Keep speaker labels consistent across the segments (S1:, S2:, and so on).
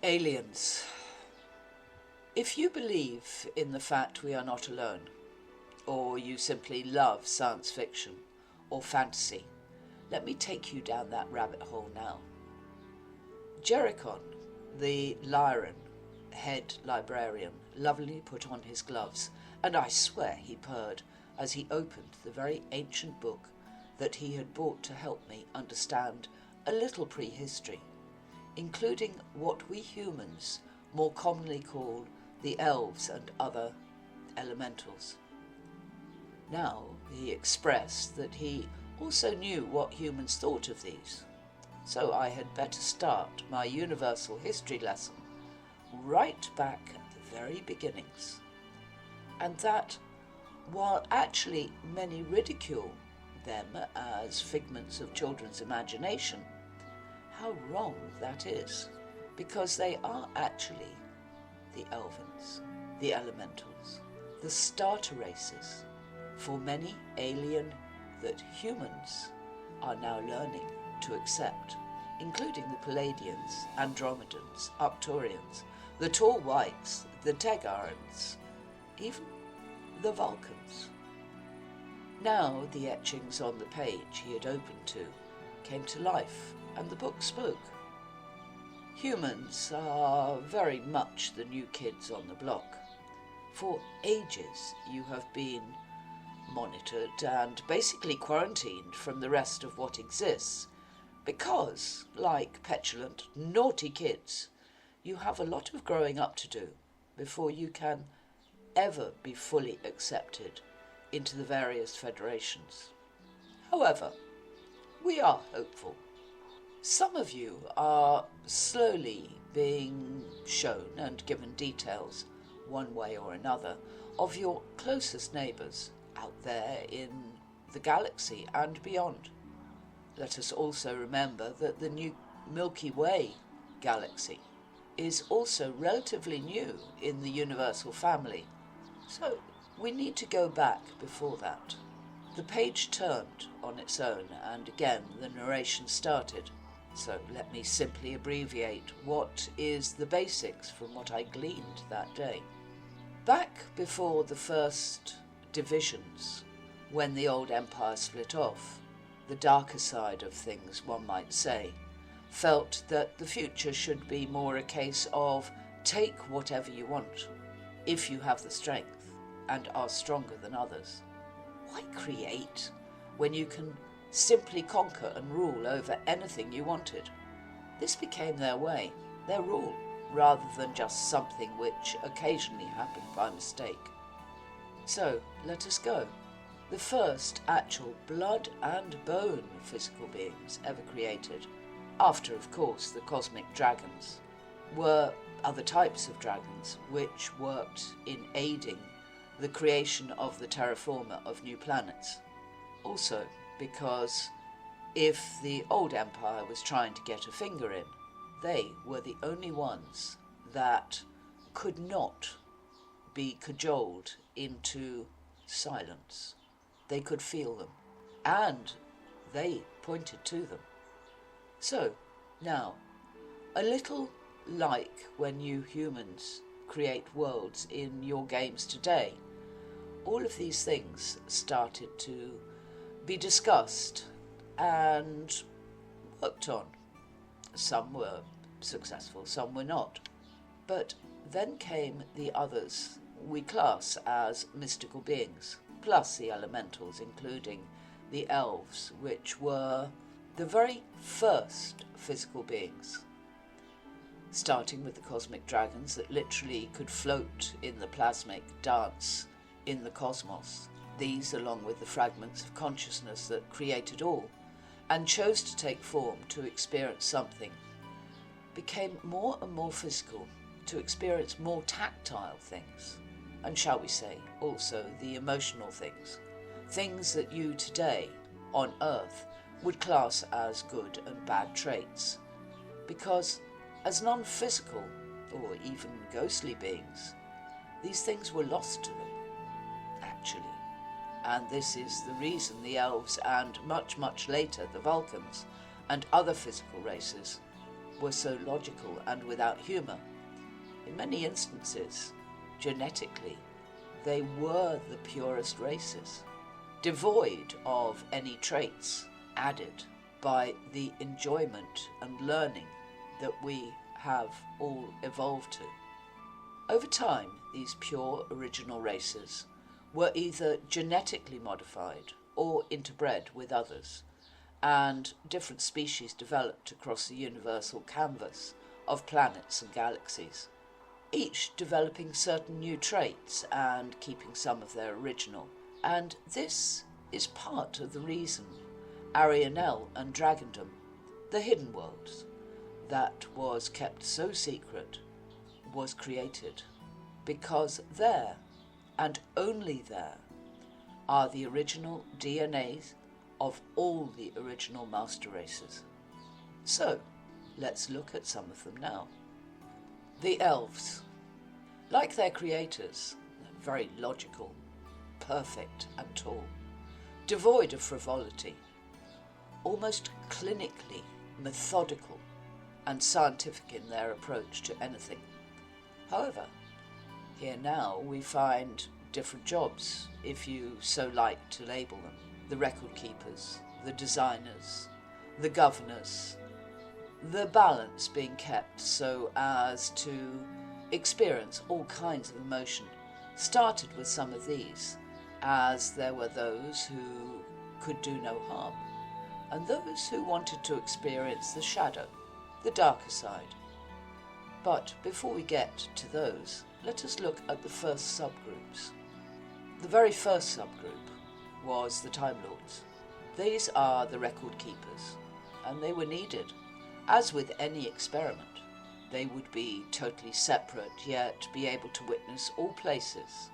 S1: Aliens. If you believe in the fact we are not alone, or you simply love science fiction or fantasy, let me take you down that rabbit hole now. Jericon, the Lyran, head librarian, lovingly put on his gloves, and I swear he purred as he opened the very ancient book that he had bought to help me understand a little prehistory, including what we humans more commonly call the elves and other elementals. Now he expressed that he also knew what humans thought of these, so I had better start my universal history lesson right back at the very beginnings, and that while actually many ridicule them as figments of children's imagination, how wrong that is, because they are actually the elvins, the elementals, the starter races for many alien that humans are now learning to accept, including the Palladians, Andromedans, Arcturians, the Tall Whites, the Tegarans, even the Vulcans. Now the etchings on the page he had opened to came to life, and the book spoke. Humans are very much the new kids on the block. For ages you have been monitored and basically quarantined from the rest of what exists, because, like petulant, naughty kids, you have a lot of growing up to do before you can ever be fully accepted into the various federations. However, we are hopeful. Some of you are slowly being shown and given details, one way or another, of your closest neighbours out there in the galaxy and beyond. Let us also remember that the new Milky Way galaxy is also relatively new in the universal family, so we need to go back before that. The page turned on its own, and again the narration started. So let me simply abbreviate what is the basics from what I gleaned that day. Back before the first divisions, when the old empire split off, the darker side of things, one might say, felt that the future should be more a case of take whatever you want, if you have the strength and are stronger than others. Why create when you can simply conquer and rule over anything you wanted? This became their way, their rule, rather than just something which occasionally happened by mistake. So let us go. The first actual blood and bone physical beings ever created, after of course the cosmic dragons, were other types of dragons which worked in aiding the creation of the terraformer of new planets. Also, because if the old empire was trying to get a finger in, they were the only ones that could not be cajoled into silence. They could feel them, and they pointed to them. So, now, a little like when you humans create worlds in your games today, all of these things started to be discussed and worked on. Some were successful, some were not. But then came the others we class as mystical beings, plus the elementals, including the elves, which were the very first physical beings, starting with the cosmic dragons that literally could float in the plasmic dance in the cosmos. These, along with the fragments of consciousness that created all and chose to take form to experience something, became more and more physical, to experience more tactile things, and shall we say also the emotional things, things that you today on Earth would class as good and bad traits, because as non-physical or even ghostly beings, these things were lost to them, actually. And this is the reason the elves and much, much later the Vulcans and other physical races were so logical and without humour. In many instances, genetically, they were the purest races, devoid of any traits added by the enjoyment and learning that we have all evolved to. Over time, these pure original races were either genetically modified or interbred with others, and different species developed across the universal canvas of planets and galaxies, each developing certain new traits and keeping some of their original. And this is part of the reason Arianel and Dragondom, the hidden worlds that was kept so secret, was created, because there, and only there, are the original DNAs of all the original master races. So, let's look at some of them now. The elves. Like their creators, they're very logical, perfect and tall, devoid of frivolity, almost clinically methodical and scientific in their approach to anything. However, here now we find different jobs, if you so like to label them. The record keepers, the designers, the governors, the balance being kept so as to experience all kinds of emotion. Started with some of these, as there were those who could do no harm, and those who wanted to experience the shadow, the darker side. But before we get to those, let us look at the first subgroups. The very first subgroup was the Time Lords. These are the record keepers, and they were needed. As with any experiment, they would be totally separate, yet be able to witness all places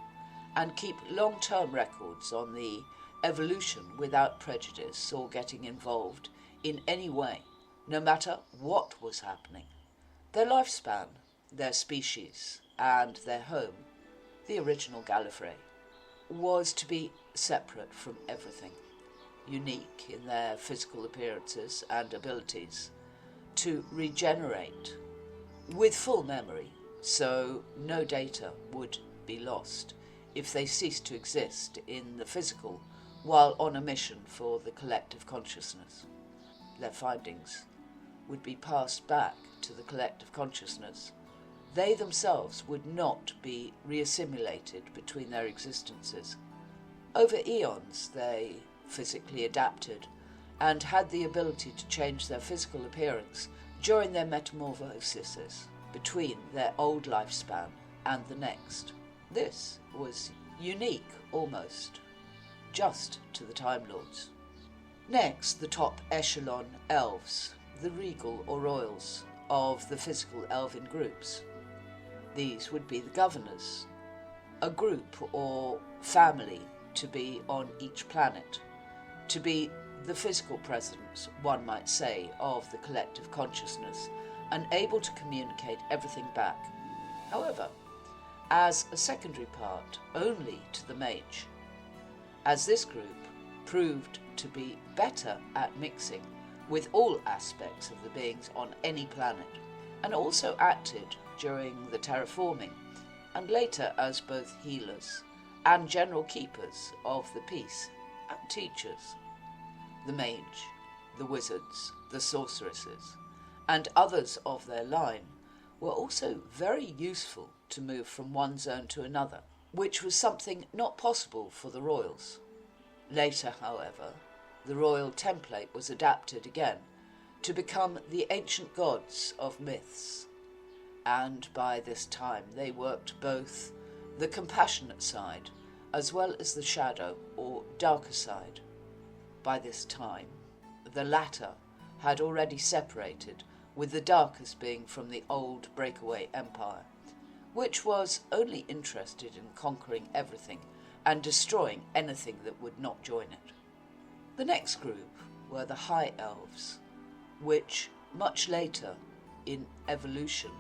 S1: and keep long-term records on the evolution without prejudice or getting involved in any way, no matter what was happening. Their lifespan, their species, and their home, the original Gallifrey, was to be separate from everything, unique in their physical appearances and abilities, to regenerate with full memory, so no data would be lost if they ceased to exist in the physical while on a mission for the collective consciousness. Their findings would be passed back to the collective consciousness. They themselves would not be reassimilated between their existences. Over eons they physically adapted and had the ability to change their physical appearance during their metamorphoses between their old lifespan and the next. This was unique almost, just to the Time Lords. Next, the top echelon elves, the regal or royals of the physical elven groups. These would be the governors, a group or family to be on each planet, to be the physical presence, one might say, of the collective consciousness and able to communicate everything back. However, as a secondary part only to the mage, as this group proved to be better at mixing with all aspects of the beings on any planet, and also acted during the terraforming and later as both healers and general keepers of the peace and teachers. The mage, the wizards, the sorceresses, and others of their line were also very useful to move from one zone to another, which was something not possible for the royals. Later, however, the royal template was adapted again to become the ancient gods of myths, and by this time they worked both the compassionate side as well as the shadow or darker side. By this time, the latter had already separated, with the darkest being from the old breakaway empire, which was only interested in conquering everything and destroying anything that would not join it. The next group were the High Elves, which much later in evolution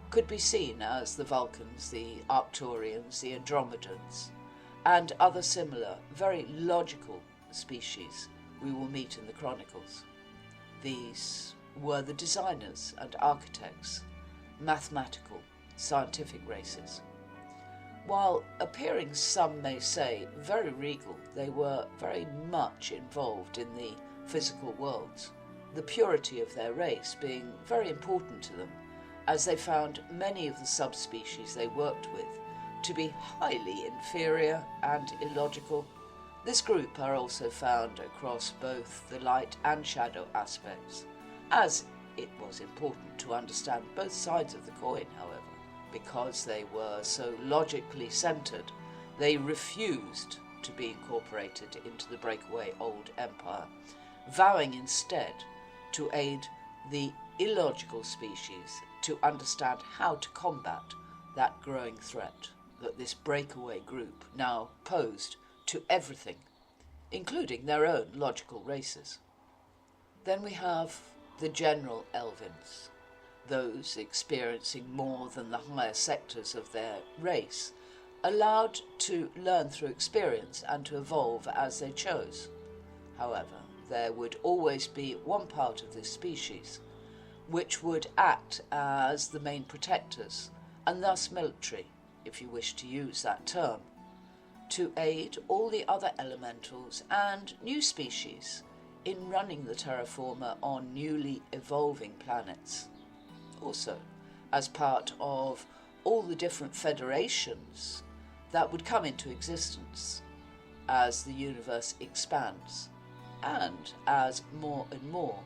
S1: could be seen as the Vulcans, the Arcturians, the Andromedans, and other similar, very logical species we will meet in the Chronicles. These were the designers and architects, mathematical, scientific races. While appearing, some may say, very regal, they were very much involved in the physical worlds, the purity of their race being very important to them, as they found many of the subspecies they worked with to be highly inferior and illogical. This group are also found across both the light and shadow aspects, as it was important to understand both sides of the coin, however. Because they were so logically centred, they refused to be incorporated into the breakaway old empire, vowing instead to aid the illogical species to understand how to combat that growing threat that this breakaway group now posed to everything, including their own logical races. Then we have the general Elvins, those experiencing more than the higher sectors of their race, allowed to learn through experience and to evolve as they chose. However, there would always be one part of this species which would act as the main protectors, and thus military, if you wish to use that term, to aid all the other elementals and new species in running the terraformer on newly evolving planets. Also, as part of all the different federations that would come into existence as the universe expands, and as more and more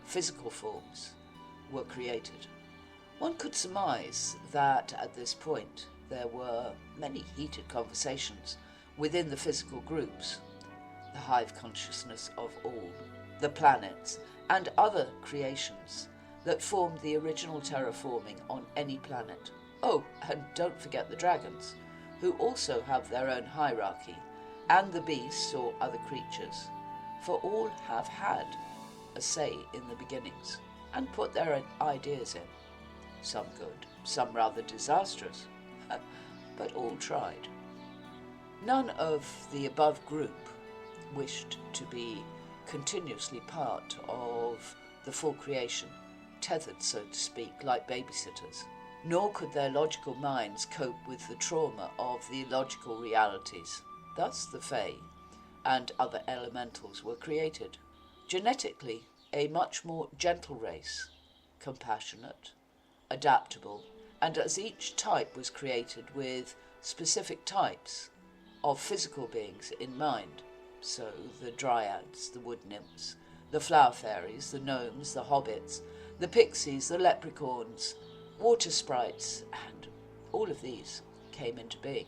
S1: physical forms were created. One could surmise that at this point there were many heated conversations within the physical groups, the hive consciousness of all, the planets and other creations that formed the original terraforming on any planet. Oh, and don't forget the dragons, who also have their own hierarchy, and the beasts or other creatures, for all have had a say in the beginnings and put their ideas in, some good, some rather disastrous, but all tried. None of the above group wished to be continuously part of the full creation, tethered, so to speak, like babysitters, nor could their logical minds cope with the trauma of the illogical realities. Thus the Fae and other elementals were created, genetically a much more gentle race, compassionate, adaptable, and as each type was created with specific types of physical beings in mind, so the dryads, the wood nymphs, the flower fairies, the gnomes, the hobbits, the pixies, the leprechauns, water sprites, and all of these came into being.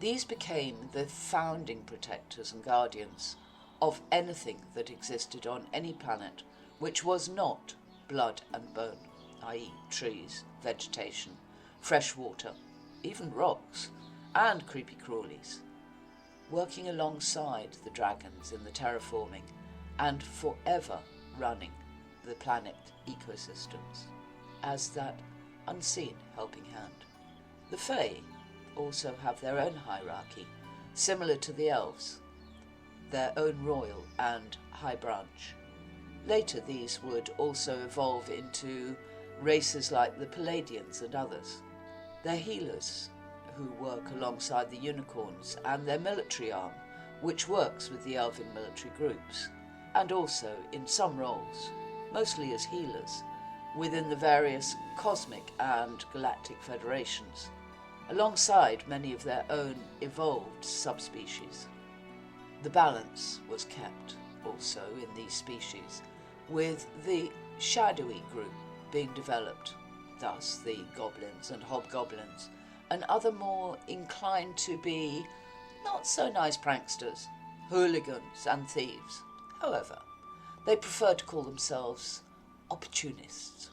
S1: These became the founding protectors and guardians of anything that existed on any planet which was not blood and bone, i.e. trees, vegetation, fresh water, even rocks, and creepy crawlies, working alongside the dragons in the terraforming and forever running the planet ecosystems as that unseen helping hand. The Fae also have their own hierarchy, similar to the elves, their own royal and high branch. Later these would also evolve into races like the Palladians and others. They're healers who work alongside the unicorns, and their military arm, which works with the elven military groups, and also in some roles, mostly as healers, within the various cosmic and galactic federations, alongside many of their own evolved subspecies. The balance was kept also in these species, with the shadowy group being developed, thus the goblins and hobgoblins, and other more inclined to be not so nice pranksters, hooligans and thieves. However, they prefer to call themselves opportunists.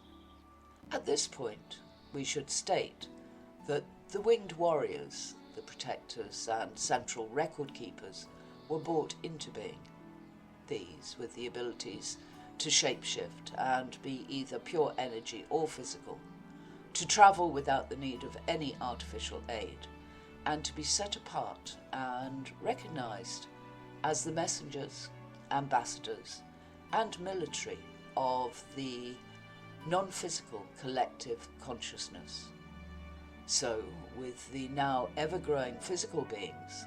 S1: At this point, we should state that the winged warriors, the protectors and central record keepers were brought into being. These with the abilities to shapeshift and be either pure energy or physical, to travel without the need of any artificial aid, and to be set apart and recognized as the messengers, ambassadors, and military of the non-physical collective consciousness. So, with the now ever-growing physical beings,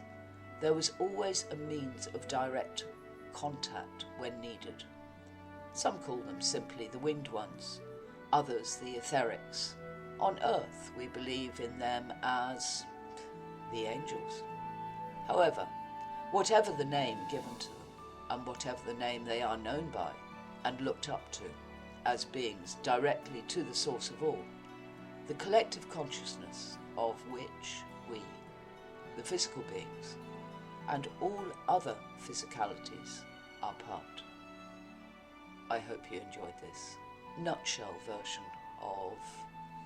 S1: there was always a means of direct contact when needed. Some call them simply the winged ones, others the etherics. On Earth, we believe in them as the angels. However, whatever the name given to them, and whatever the name they are known by and looked up to as beings directly to the source of all, the collective consciousness of which we, the physical beings, and all other physicalities are part. I hope you enjoyed this nutshell version of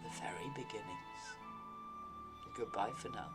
S1: the very beginnings. Goodbye for now.